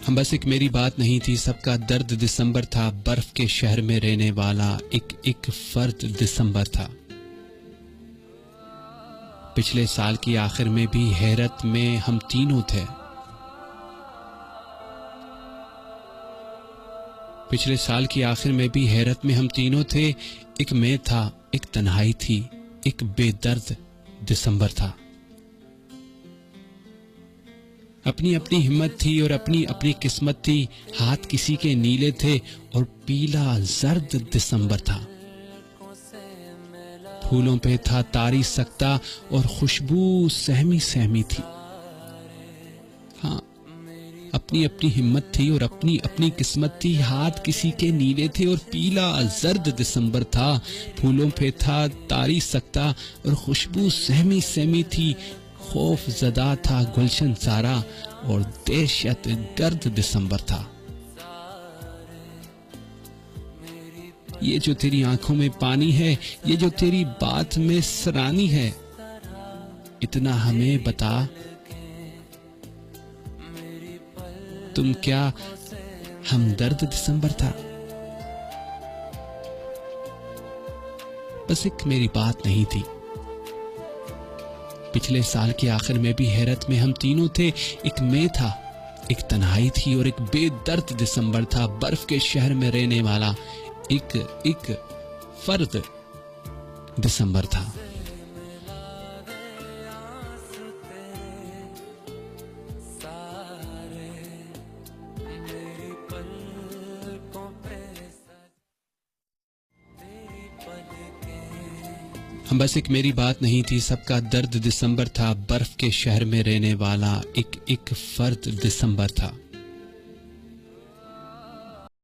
हम बस एक मेरी बात नहीं थी, सबका दर्द दिसंबर था। बर्फ के शहर में रहने वाला एक एक फर्द दिसंबर था। पिछले साल की आखिर में भी हैरत में हम तीनों थे। पिछले साल की आखिर में भी हैरत में हम तीनों थे। एक मैं था, एक तन्हाई थी, एक बेदर्द दिसंबर था। अपनी अपनी हिम्मत थी और अपनी अपनी किस्मत थी। हाथ किसी के नीले थे और पीला जर्द दिसंबर था। फूलों पे था तारी सकता और खुशबू सहमी सहमी थी। हाँ, अपनी अपनी हिम्मत थी और अपनी अपनी किस्मत थी। हाथ किसी के नीले थे और पीला जर्द दिसंबर था। फूलों पे था तारी सकता और खुशबू सहमी सहमी थी। खौफ ज़दा था गुलशन सारा और दहशत गर्द दिसंबर था। ये जो तेरी आंखों में पानी है, ये जो तेरी बात में सरानी है, इतना हमें बता, तुम क्या हमदर्द दिसंबर था? बस एक मेरी बात नहीं थी। पिछले साल के आखिर में भी हैरत में हम तीनों थे। एक मैं था, एक तन्हाई थी और एक बेदर्द दिसंबर था। बर्फ के शहर में रहने वाला एक एक फर्द दिसंबर था। हम बस एक मेरी बात नहीं थी, सबका दर्द दिसंबर था। बर्फ के शहर में रहने वाला एक एक फर्द दिसंबर था।